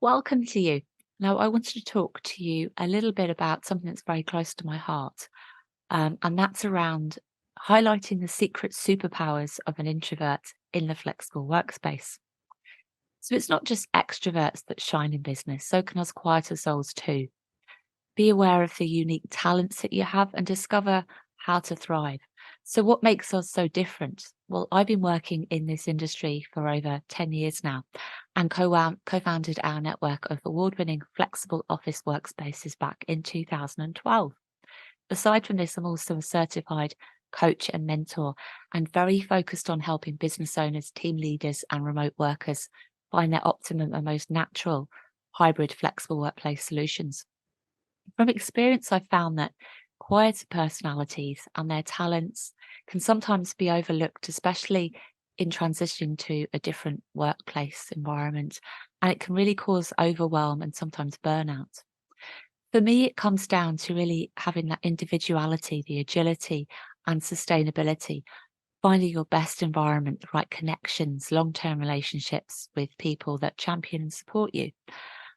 Welcome to you. Now, I wanted to talk to you a little bit about something that's very close to my heart, and that's around highlighting the secret superpowers of an introvert in the flexible workspace. So it's not just extroverts that shine in business, so can us quieter souls too. Be aware of the unique talents that you have and discover how to thrive. So, what makes us so different? Well, I've been working in this industry for over 10 years now and co founded our network of award winning flexible office workspaces back in 2012. Aside from this, I'm also a certified coach and mentor and very focused on helping business owners, team leaders, and remote workers find their optimum and most natural hybrid flexible workplace solutions. From experience, I've found that quieter personalities and their talents can sometimes be overlooked, especially in transitioning to a different workplace environment. And it can really cause overwhelm and sometimes burnout. For me, it comes down to really having that individuality, the agility, and sustainability, finding your best environment, the right connections, long term relationships with people that champion and support you.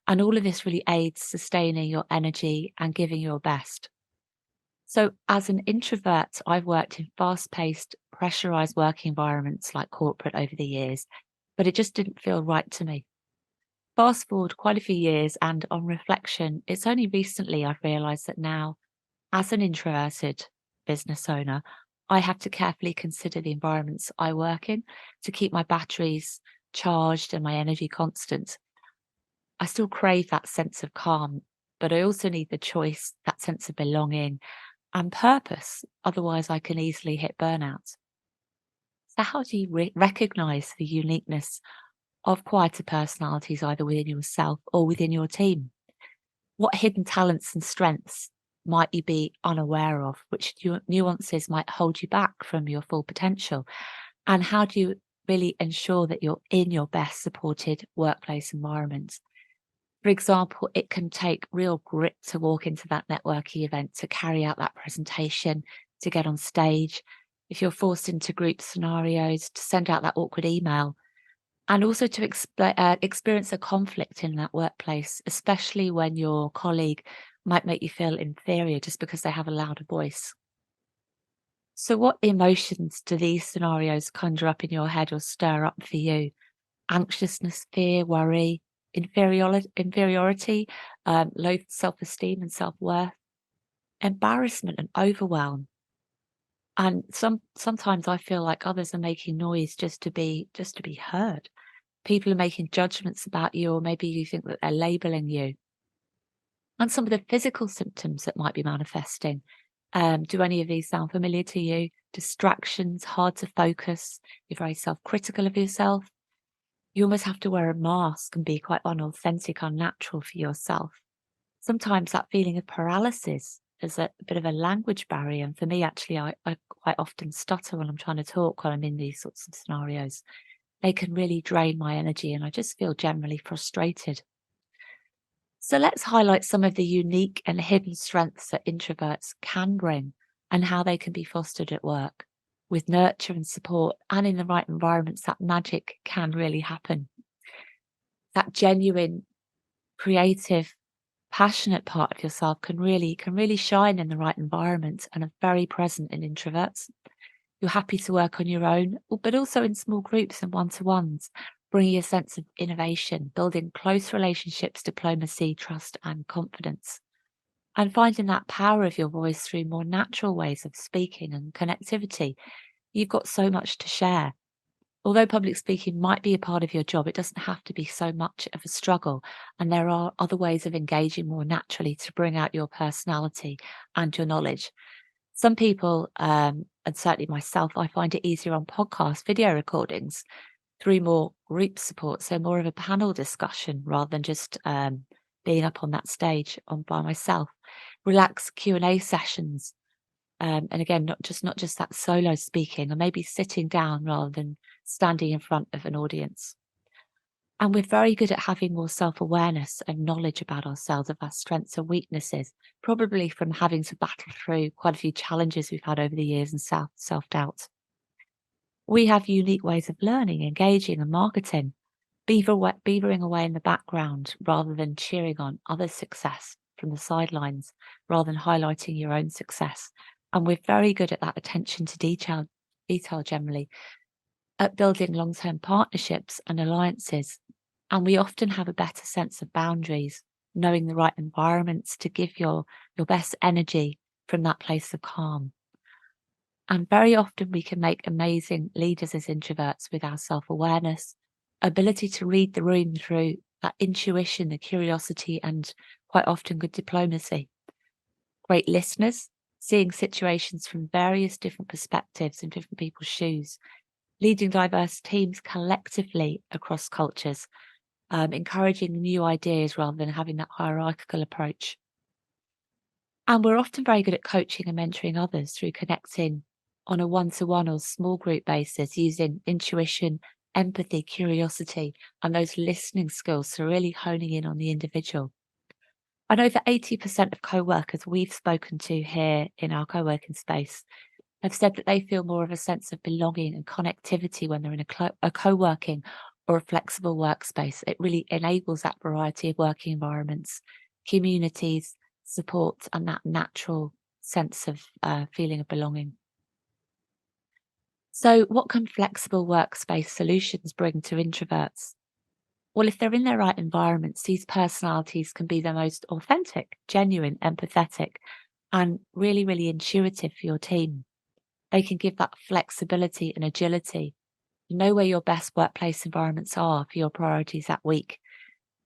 And all of this really aids sustaining your energy and giving your best. So, as an introvert, I've worked in fast paced, pressurized working environments like corporate over the years, but it just didn't feel right to me. Fast forward quite a few years, and on reflection, it's only recently I've realized that now, as an introverted business owner, I have to carefully consider the environments I work in to keep my batteries charged and my energy constant. I still crave that sense of calm, but I also need the choice, that sense of belonging and purpose. Otherwise, I can easily hit burnout. So, how do you recognize the uniqueness of quieter personalities, either within yourself or within your team? What hidden talents and strengths might you be unaware of? Which nuances might hold you back from your full potential? And how do you really ensure that you're in your best supported workplace environment? For example, it can take real grit to walk into that networking event, to carry out that presentation, to get on stage. If you're forced into group scenarios, to send out that awkward email, and also to experience a conflict in that workplace, especially when your colleague might make you feel inferior just because they have a louder voice. So, what emotions do these scenarios conjure up in your head or stir up for you? Anxiousness, fear, worry, inferiority, low self-esteem and self-worth, embarrassment and overwhelm. And sometimes I feel like others are making noise just to be heard. People are making judgments about you, or maybe you think that they're labeling you. And some of the physical symptoms that might be manifesting. Do any of these sound familiar to you? Distractions, hard to focus, you're very self-critical of yourself. You almost have to wear a mask and be quite unauthentic, unnatural for yourself. Sometimes that feeling of paralysis is a bit of a language barrier. And for me, actually, I quite often stutter when I'm trying to talk when I'm in these sorts of scenarios. They can really drain my energy and I just feel generally frustrated. So let's highlight some of the unique and hidden strengths that introverts can bring and how they can be fostered at work. With nurture and support and in the right environments, that magic can really happen. That genuine, creative, passionate part of yourself can really shine in the right environment and are very present in introverts. You're happy to work on your own, but also in small groups and one-to-ones, bringing a sense of innovation, building close relationships, diplomacy, trust, and confidence, and finding that power of your voice through more natural ways of speaking and connectivity. You've got so much to share. Although public speaking might be a part of your job, it doesn't have to be so much of a struggle. And there are other ways of engaging more naturally to bring out your personality and your knowledge. Some people, and certainly myself, I find it easier on podcast video recordings through more group support, so more of a panel discussion rather than just being up on that stage on by myself. Relaxed Q&A sessions, and again, not just that solo speaking, or maybe sitting down rather than standing in front of an audience. And we're very good at having more self awareness and knowledge about ourselves, of our strengths and weaknesses, probably from having to battle through quite a few challenges we've had over the years and self doubt. We have unique ways of learning, engaging, and marketing. beavering away in the background rather than cheering on others' success from the sidelines, rather than highlighting your own success. And we're very good at that attention to detail generally, at building long-term partnerships and alliances. And we often have a better sense of boundaries, knowing the right environments to give your best energy from that place of calm. And very often we can make amazing leaders as introverts with our self-awareness, ability to read the room through that intuition, the curiosity, and quite often good diplomacy. Great listeners, seeing situations from various different perspectives and different people's shoes, leading diverse teams collectively across cultures, encouraging new ideas rather than having that hierarchical approach. And we're often very good at coaching and mentoring others through connecting on a one-to-one or small group basis using intuition, empathy, curiosity, and those listening skills. So really honing in on the individual. And over 80% of co-workers we've spoken to here in our co-working space have said that they feel more of a sense of belonging and connectivity when they're in a co-working or a flexible workspace. It really enables that variety of working environments, communities, support, and that natural sense of feeling of belonging. So, what can flexible workspace solutions bring to introverts? Well, if they're in their right environments, these personalities can be the most authentic, genuine, empathetic, and really, really intuitive for your team. They can give that flexibility and agility. Know where your best workplace environments are for your priorities that week.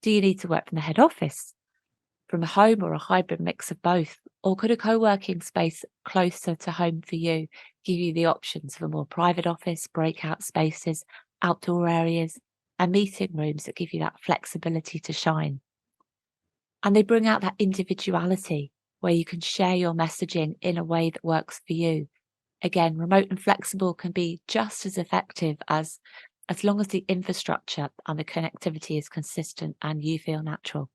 Do you need to work from the head office, from home, or a hybrid mix of both? Or could a co working space closer to home for you give you the options of a more private office, breakout spaces, outdoor areas, and meeting rooms that give you that flexibility to shine? And they bring out that individuality where you can share your messaging in a way that works for you. Again, remote and flexible can be just as effective as long as the infrastructure and the connectivity is consistent and you feel natural.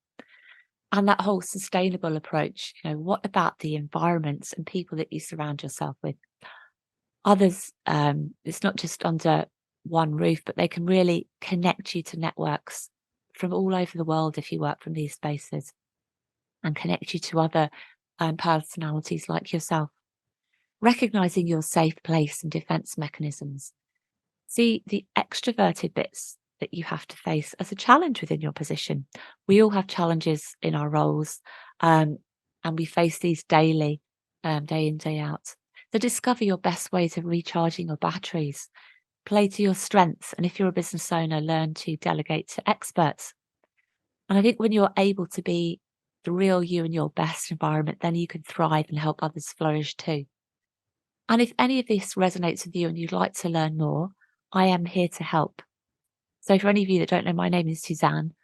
And that whole sustainable approach, what about the environments and people that you surround yourself with? Others, it's not just under one roof, but they can really connect you to networks from all over the world if you work from these spaces, and connect you to other personalities like yourself. Recognizing your safe place and defense mechanisms. See the extroverted bits that you have to face as a challenge within your position. We all have challenges in our roles, um, and we face these daily, day in, day out. So discover your best ways of recharging your batteries. Play to your strengths. And if you're a business owner, learn to delegate to experts. And I think when you're able to be the real you in your best environment, then you can thrive and help others flourish too. And if any of this resonates with you and you'd like to learn more, I am here to help. So, for any of you that don't know, my name is Suzanne,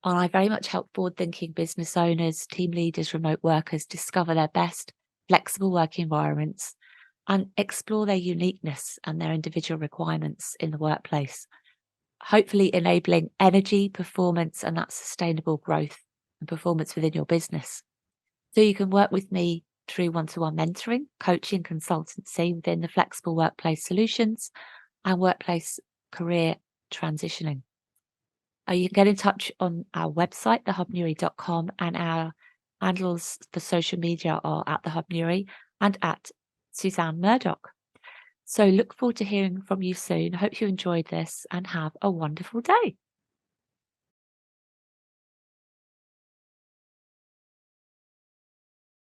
and I very much help forward thinking business owners, team leaders, remote workers discover their best flexible working environments and explore their uniqueness and their individual requirements in the workplace, hopefully enabling energy, performance, and that sustainable growth and performance within your business. So you can work with me through one-to-one mentoring, coaching, consultancy within the flexible workplace solutions and workplace career transitioning. You can get in touch on our website, thehubnuri.com, and our handles for social media are at thehubnuri and at Suzanne Murdoch. So look forward to hearing from you soon. Hope you enjoyed this and have a wonderful day.